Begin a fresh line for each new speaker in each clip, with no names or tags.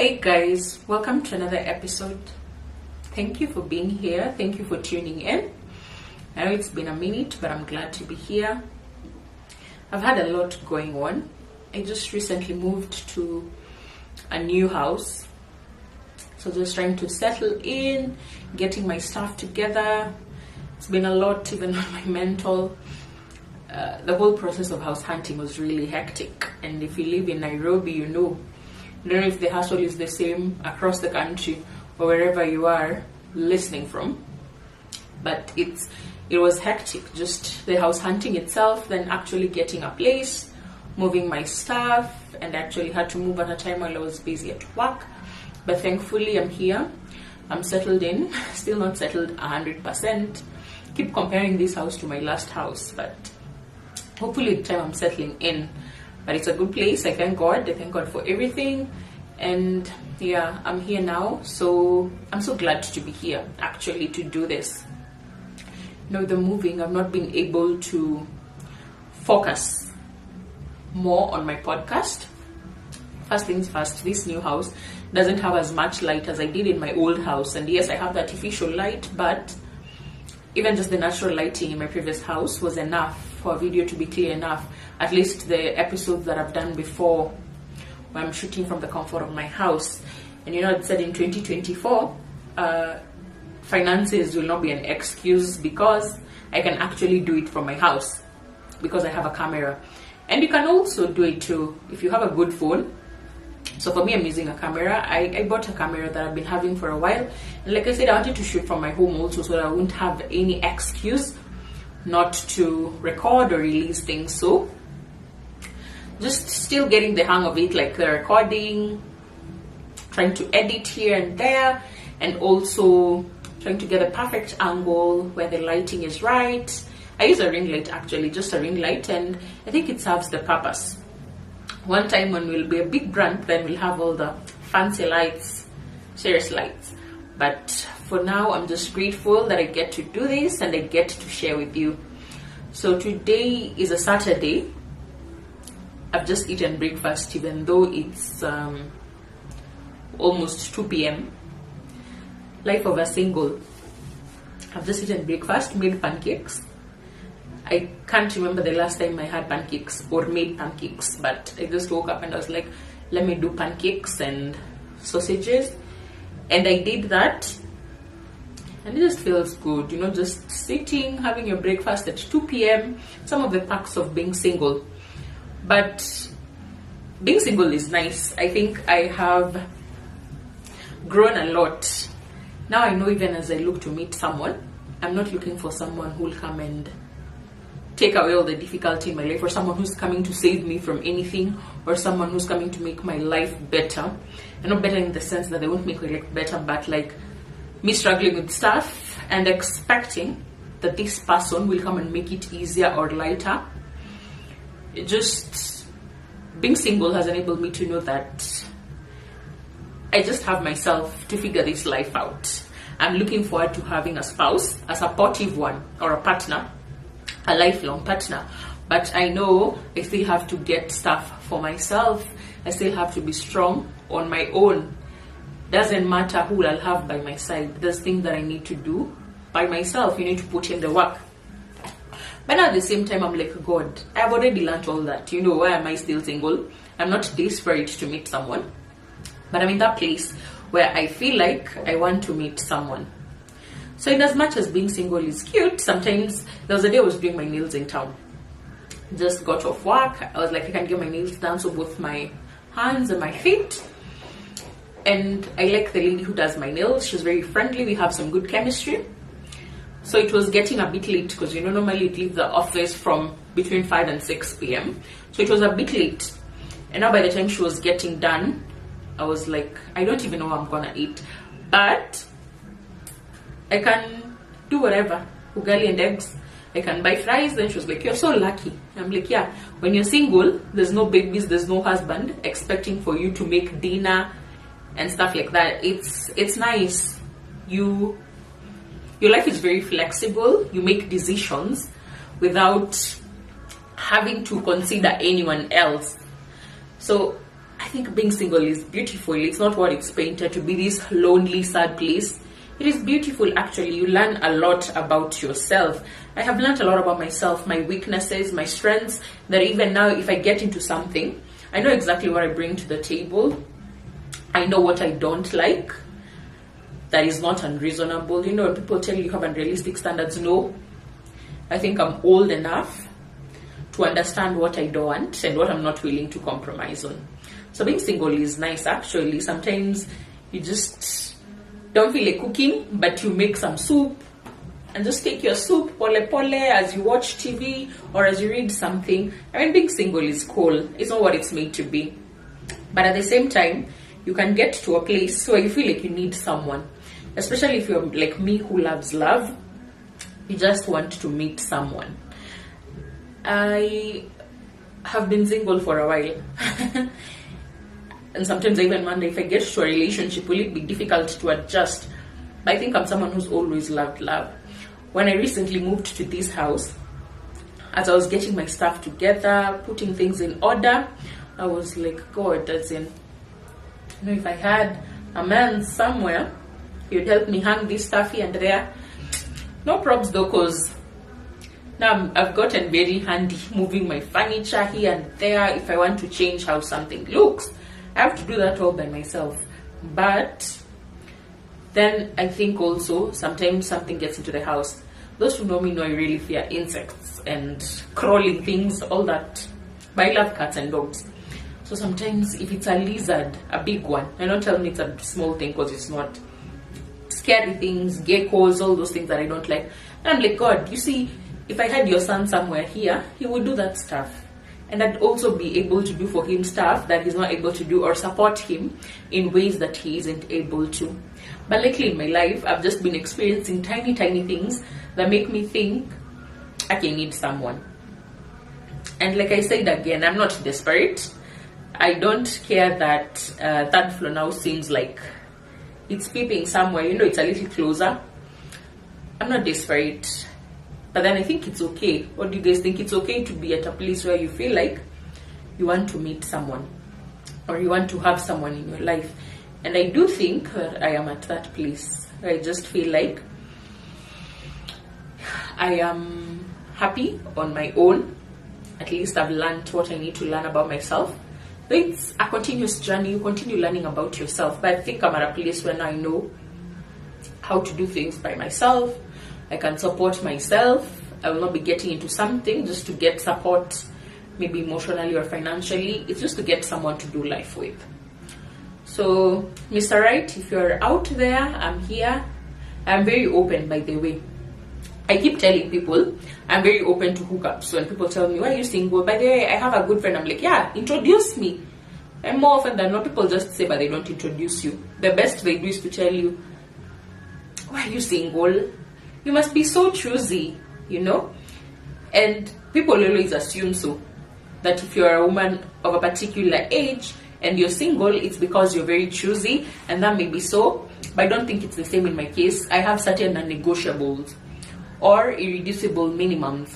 Hey guys, welcome to another episode. Thank you for being here. Thank you for tuning in. I know it's been a minute, but I'm glad to be here. I've had a lot going on. I just recently moved to a new house. So just trying to settle in, getting my stuff together. It's been a lot, even on my mental. The whole process of house hunting was really hectic. And if you live in Nairobi, you know. I don't know if the hustle is the same across the country or wherever you are listening from. But it was hectic, just the house hunting itself, then actually getting a place, moving my stuff, and actually had to move at a time while I was busy at work. But thankfully I'm here, I'm settled in, still not settled 100%. Keep comparing this house to my last house, but hopefully the time I'm settling in. But it's a good place. I thank God for everything. And yeah, I'm here now, so I'm so glad to be here actually to do this. The moving, I've not been able to focus more on my podcast. First things first, this new house doesn't have as much light as I did in my old house. And yes, I have the artificial light, but even just the natural lighting in my previous house was enough for a video to be clear enough. At least the episodes that I've done before, where I'm shooting from the comfort of my house. And it said in 2024, finances will not be an excuse because I can actually do it from my house because I have a camera. And you can also do it too if you have a good phone. So for me, I'm using a camera. I bought a camera that I've been having for a while. And like I said, I wanted to shoot from my home also so that I wouldn't have any excuse not to record or release things. So just still getting the hang of it, like the recording, trying to edit here and there, and also trying to get a perfect angle where the lighting is right. I use a ring light actually, just a ring light, and I think it serves the purpose. One time when we'll be a big brand, then we'll have all the fancy lights, serious lights. But for now, I'm just grateful that I get to do this and I get to share with you. So today is a Saturday. I've just eaten breakfast, even though it's almost 2 p.m. Life of a single. I've just eaten breakfast, made pancakes. I can't remember the last time I had pancakes or made pancakes, but I just woke up and I was like, let me do pancakes and sausages. And I did that. And it just feels good, just sitting, having your breakfast at 2 p.m. Some of the perks of being single. But being single is nice. I think I have grown a lot. Now I know even as I look to meet someone, I'm not looking for someone who will come and take away all the difficulty in my life, or someone who's coming to save me from anything, or someone who's coming to make my life better. And not better in the sense that they won't make my life better, but like me struggling with stuff and expecting that this person will come and make it easier or lighter. Just being single has enabled me to know that I just have myself to figure this life out. I'm looking forward to having a spouse, a supportive one, or a partner, a lifelong partner. But I know I still have to get stuff for myself. I still have to be strong on my own. Doesn't matter who I'll have by my side. There's things that I need to do by myself. You need to put in the work. But at the same time, I'm like, God, I've already learned all that. Why am I still single? I'm not desperate to meet someone. But I'm in that place where I feel like I want to meet someone. So in as much as being single is cute, sometimes there was a day I was doing my nails in town. Just got off work. I was like, I can get my nails done, so both my hands and my feet. And I like the lady who does my nails. She's very friendly. We have some good chemistry. So it was getting a bit late because normally you leave the office from between 5 and 6 p.m. So it was a bit late. And now by the time she was getting done, I was like, I don't even know what I'm gonna eat. But I can do whatever. Ugali and eggs. I can buy fries. Then she was like, you're so lucky. I'm like, yeah. When you're single, there's no babies, there's no husband expecting for you to make dinner and stuff like that. It's nice. Your life is very flexible. You make decisions without having to consider anyone else. So I think being single is beautiful. It's not what it's painted to be, this lonely, sad place. It is beautiful, actually. You learn a lot about yourself. I have learned a lot about myself, my weaknesses, my strengths, that even now if I get into something, I know exactly what I bring to the table. I know what I don't like. That is not unreasonable. You know, when people tell you have unrealistic standards, no. I think I'm old enough to understand what I don't want and what I'm not willing to compromise on. So being single is nice, actually. Sometimes you just don't feel like cooking, but you make some soup and just take your soup pole pole as you watch TV or as you read something. I mean, being single is cool. It's not what it's made to be. But at the same time, you can get to a place where you feel like you need someone. Especially if you're like me, who loves love. You just want to meet someone. I have been single for a while. And sometimes I even wonder, if I get to a relationship, will it be difficult to adjust? But I think I'm someone who's always loved love. When I recently moved to this house, as I was getting my stuff together, putting things in order, I was like, God, that's in. You know, if I had a man somewhere, he would help me hang this stuff here and there. No props though, because now I've gotten very handy moving my furniture here and there. If I want to change how something looks, I have to do that all by myself. But then I think also sometimes something gets into the house. Those who know me know I really fear insects and crawling things, all that. But I love cats and dogs. So sometimes if it's a lizard, a big one, I don't tell me it's a small thing, because it's not. Scary things, geckos, all those things that I don't like. And I'm like, God, you see, if I had your son somewhere here, he would do that stuff. And I'd also be able to do for him stuff that he's not able to do, or support him in ways that he isn't able to. But lately in my life, I've just been experiencing tiny things that make me think I can need someone. And like I said again, I'm not desperate. I don't care that third floor now seems like it's peeping somewhere. You know, it's a little closer. I'm not desperate. But then I think it's okay. What do you guys think? It's okay to be at a place where you feel like you want to meet someone, or you want to have someone in your life. And I do think that I am at that place where I just feel like I am happy on my own. At least I've learned what I need to learn about myself. So it's a continuous journey. You continue learning about yourself. But I think I'm at a place where now I know how to do things by myself. I can support myself. I will not be getting into something just to get support, maybe emotionally or financially. It's just to get someone to do life with. So, Mr. Right, if you're out there, I'm here. I'm very open, by the way. I keep telling people I'm very open to hookups. When people tell me, why are you single? By the way, I have a good friend. I'm like, yeah, introduce me. And more often than not, people just say, but they don't introduce you. The best they do is to tell you, why are you single? You must be so choosy, you know? And people always assume so, that if you're a woman of a particular age and you're single, it's because you're very choosy, and that may be so, but I don't think it's the same in my case. I have certain non-negotiables or irreducible minimums,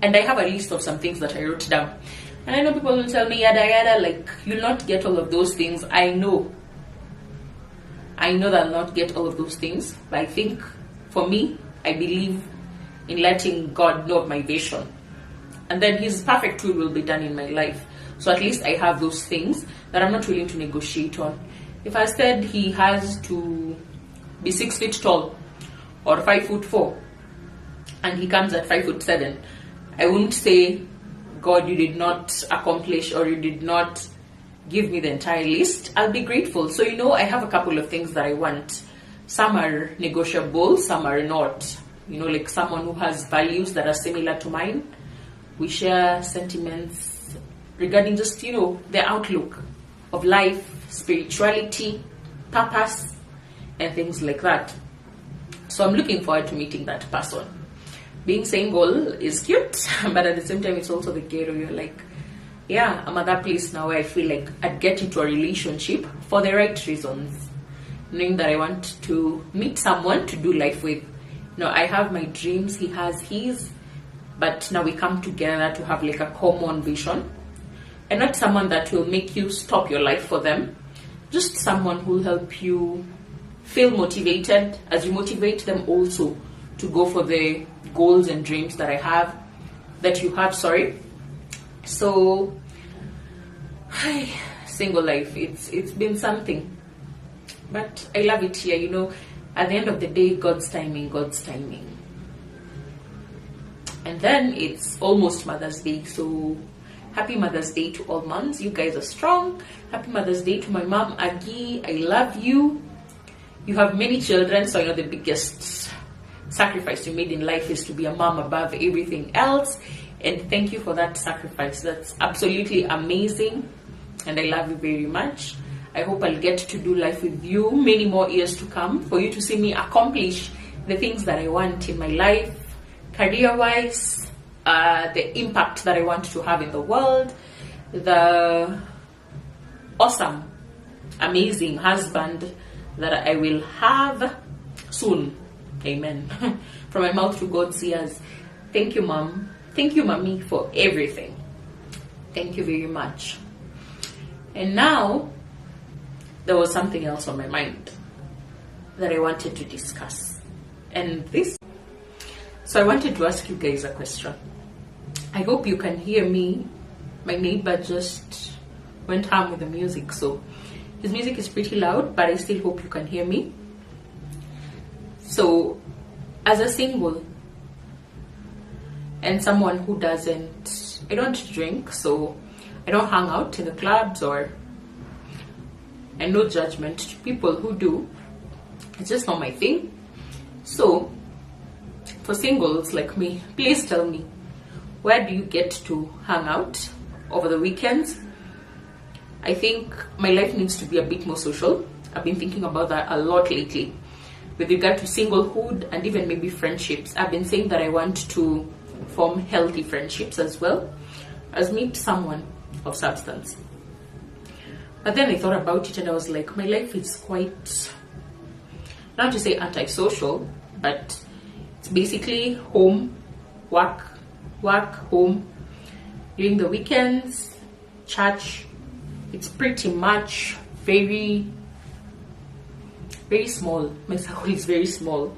and I have a list of some things that I wrote down. And I know people will tell me, yada yada, like, you'll not get all of those things. I know that I'll not get all of those things, but I think for me, I believe in letting God know of my vision, and then His perfect will be done in my life. So at least I have those things that I'm not willing to negotiate on. If I said He has to be 6 feet tall or 5'4", and He comes at 5'7", I wouldn't say, God, you did not accomplish, or you did not give me the entire list. I'll be grateful. So, you know, I have a couple of things that I want. Some are negotiable, some are not. You know, like someone who has values that are similar to mine. We share sentiments regarding just, you know, the outlook of life, spirituality, purpose, and things like that. So I'm looking forward to meeting that person. Being single is cute, but at the same time, it's also the ghetto. You're like, yeah, I'm at that place now where I feel like I'd get into a relationship for the right reasons. Knowing that I want to meet someone to do life with. You know, I have my dreams, he has his, but now we come together to have like a common vision. and not someone that will make you stop your life for them. Just someone who will help you feel motivated as you motivate them also to go for the goals and dreams that you have. So, single life, it's been something, but I love it here. At the end of the day, God's timing. And then it's almost Mother's Day, so happy Mother's Day to all moms. You guys are strong. Happy Mother's Day to my mom, Agi. I love you. You have many children, so the biggest sacrifice you made in life is to be a mom above everything else. And thank you for that sacrifice. That's absolutely amazing. And I love you very much. I hope I'll get to do life with you many more years to come, for you to see me accomplish the things that I want in my life, career-wise, the impact that I want to have in the world, the awesome, amazing husband that I will have soon. Amen. From my mouth to God's ears. Thank you, Mom. Thank you, Mommy, for everything. Thank you very much. And now, there was something else on my mind that I wanted to discuss. So I wanted to ask you guys a question. I hope you can hear me. My neighbor just went home with the music, so his music is pretty loud, but I still hope you can hear me. So, as a single and someone who I don't drink, so I don't hang out in the clubs, and no judgment to people who do. It's just not my thing. So, for singles like me, please tell me, where do you get to hang out over the weekends? I think my life needs to be a bit more social. I've been thinking about that a lot lately. With regard to singlehood and even maybe friendships, I've been saying that I want to form healthy friendships as well as meet someone of substance. But then I thought about it and I was like, my life is quite, not to say antisocial, but it's basically home, work, home. During the weekends, church. It's pretty much very, very small. My circle is very small.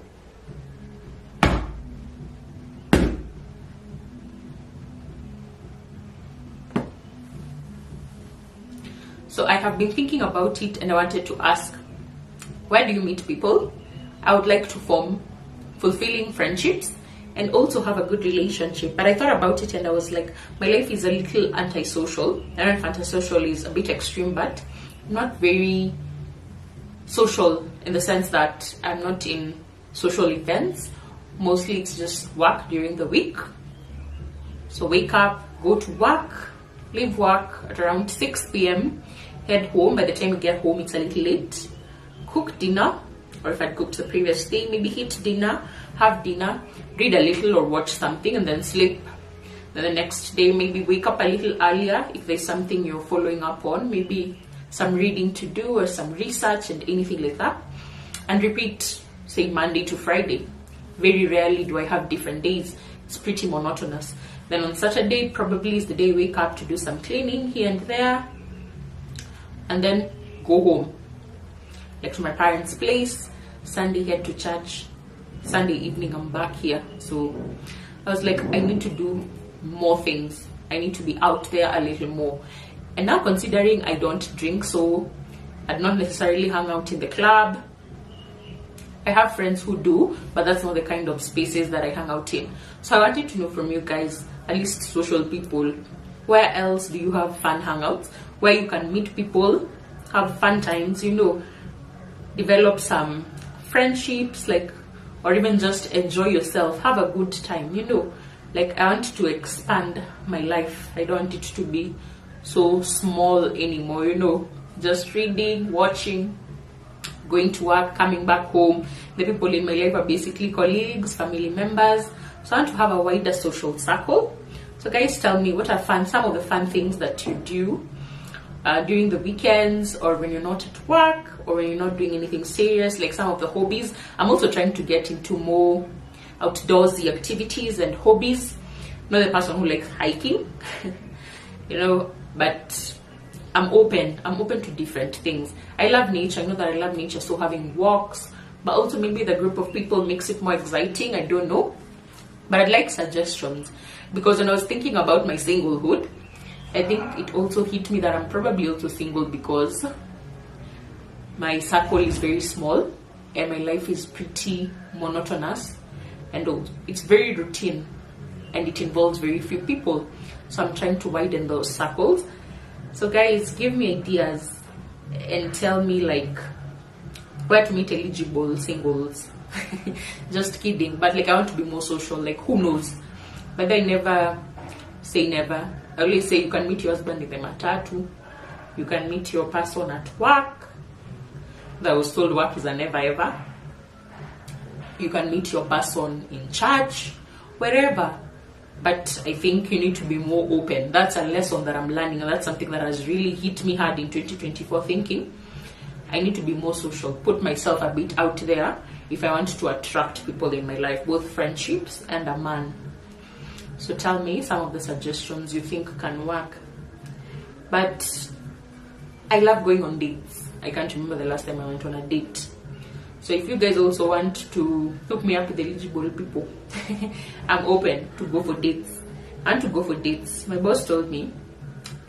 So I have been thinking about it and I wanted to ask, where do you meet people? I would like to form fulfilling friendships and also have a good relationship. But I thought about it and I was like, my life is a little antisocial. I don't know if antisocial is a bit extreme, but not very social in the sense that I'm not in social events. Mostly it's just work during the week. So wake up, go to work, leave work at around 6 p.m, head home. By the time you get home, it's a little late. Cook dinner, or if I'd cooked the previous day, maybe eat dinner, have dinner, read a little or watch something, and then sleep. Then the next day, maybe wake up a little earlier if there's something you're following up on, maybe some reading to do or some research and anything like that. And repeat, say Monday to Friday. Very rarely do I have different days. It's pretty monotonous. Then on Saturday, probably is the day I wake up to do some cleaning here and there. And then go home. Like to my parents' place. Sunday head to church. Sunday evening I'm back here. So I was like, I need to do more things. I need to be out there a little more. And now considering I don't drink, so I'd not necessarily hang out in the club. I have friends who do, but that's not the kind of spaces that I hang out in. So I wanted to know from you guys, at least social people, where else do you have fun hangouts? Where you can meet people, have fun times, develop some friendships, or even just enjoy yourself, have a good time, I want to expand my life. I don't want it to be so small anymore, just reading, watching, going to work, coming back home. The people in my life are basically colleagues, family members. So I want to have a wider social circle. So guys, tell me, what are some of the fun things that you do during the weekends, or when you're not at work, or when you're not doing anything serious, like some of the hobbies. I'm also trying to get into more outdoorsy activities and hobbies. I'm not the person who likes hiking, but I'm open to different things. I love nature. I know that I love nature, so having walks, but also maybe the group of people makes it more exciting. I don't know, but I'd like suggestions, because when I was thinking about my singlehood, I think it also hit me that I'm probably also single because my circle is very small and my life is pretty monotonous, and it's very routine, and it involves very few people. So I'm trying to widen those circles. So guys, give me ideas and tell me like where to meet eligible singles. Just kidding, but like I want to be more social. Like who knows? But I never say never. I always say you can meet your husband in the matatu, you can meet your person at work. That was told work is a never ever. You can meet your person in church, wherever. But I think you need to be more open. That's a lesson that I'm learning, and that's something that has really hit me hard in 2024, thinking I need to be more social, put myself a bit out there if I want to attract people in my life, both friendships and a man. So tell me some of the suggestions you think can work. But I love going on dates. I can't remember the last time I went on a date. So if you guys also want to hook me up with eligible people, I'm open to go for dates. And to go for dates, my boss told me,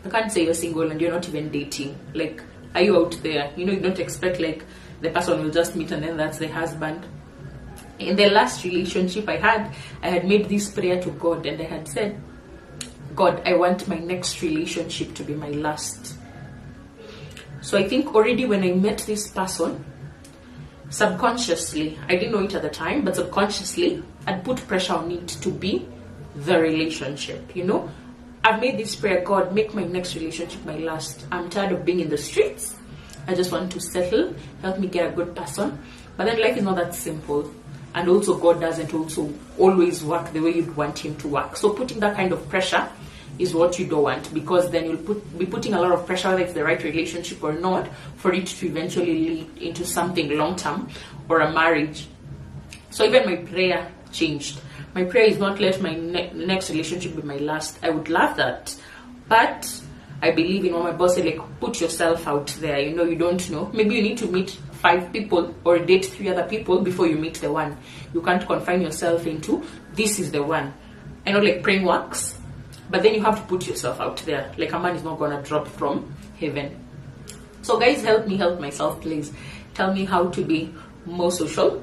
I can't say you're single and you're not even dating. Like, are you out there? You know, you don't expect like the person will just meet and then that's the husband. In the last relationship I had made this prayer to God, and I had said, God, I want my next relationship to be my last. So I think already when I met this person, subconsciously, I didn't know it at the time, but subconsciously, I'd put pressure on it to be the relationship, you know. I've made this prayer, God, make my next relationship my last. I'm tired of being in the streets. I just want to settle, help me get a good person. But then life is not that simple. And also God doesn't also always work the way you'd want him to work. So putting that kind of pressure is what you don't want, because then you'll be putting a lot of pressure, whether it's the right relationship or not, for it to eventually lead into something long-term or a marriage. So even my prayer changed. My prayer is not let my next relationship be my last. I would love that. But I believe in what my boss said, like, put yourself out there. You know, you don't know. Maybe you need to meet 5 people or date 3 other people before you meet the one. You can't confine yourself into, this is the one. I know, like, praying works, but then you have to put yourself out there. Like, a man is not going to drop from heaven. So guys, help me help myself, please. Tell me how to be more social.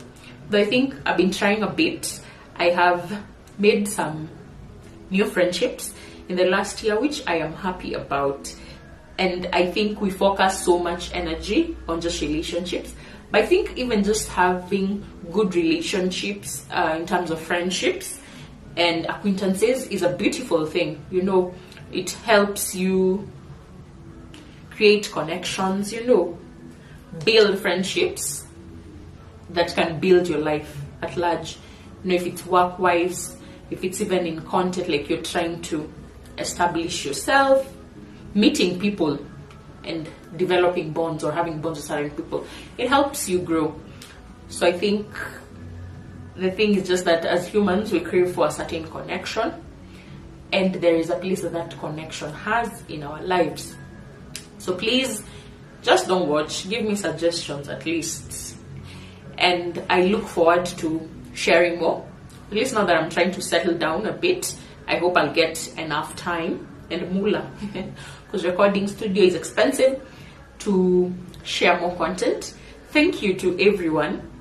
But I think I've been trying a bit. I have made some new friendships in the last year, which I am happy about. And I think we focus so much energy on just relationships. But I think even just having good relationships in terms of friendships and acquaintances is a beautiful thing. You know, it helps you create connections, you know, build friendships that can build your life at large. You know, if it's work-wise, if it's even in content, like you're trying to establish yourself, meeting people and developing bonds or having bonds with certain people, it helps you grow. So I think the thing is just that as humans, we crave for a certain connection, and there is a place that that connection has in our lives. So please, just don't watch, give me suggestions at least. And I look forward to sharing more. At least now that I'm trying to settle down a bit, I hope I'll get enough time and moolah, because recording studio is expensive, to share more content. Thank you to everyone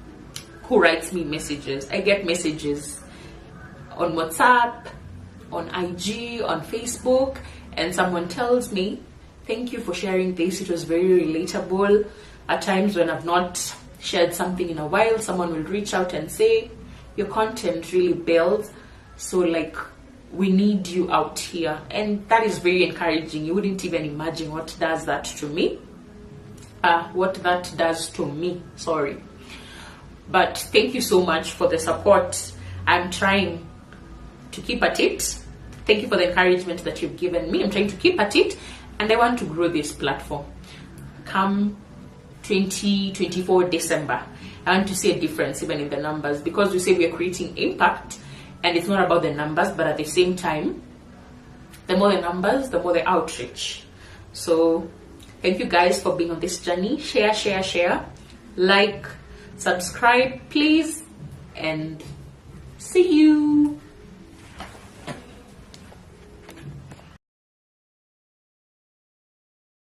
who writes me messages. I get messages on WhatsApp, on IG, on Facebook, and someone tells me, thank you for sharing this, it was very relatable. At times when I've not shared something in a while, someone will reach out and say, your content really builds, so like, we need you out here. And that is very encouraging. You wouldn't even imagine what does that to me. Sorry. But thank you so much for the support. I'm trying to keep at it. Thank you for the encouragement that you've given me. I'm trying to keep at it, and I want to grow this platform. Come 2024 December, I want to see a difference even in the numbers, because we say we are creating impact, and it's not about the numbers, but at the same time, the more the numbers, the more the outreach. So thank you guys for being on this journey. Share, like, subscribe, please, and see you.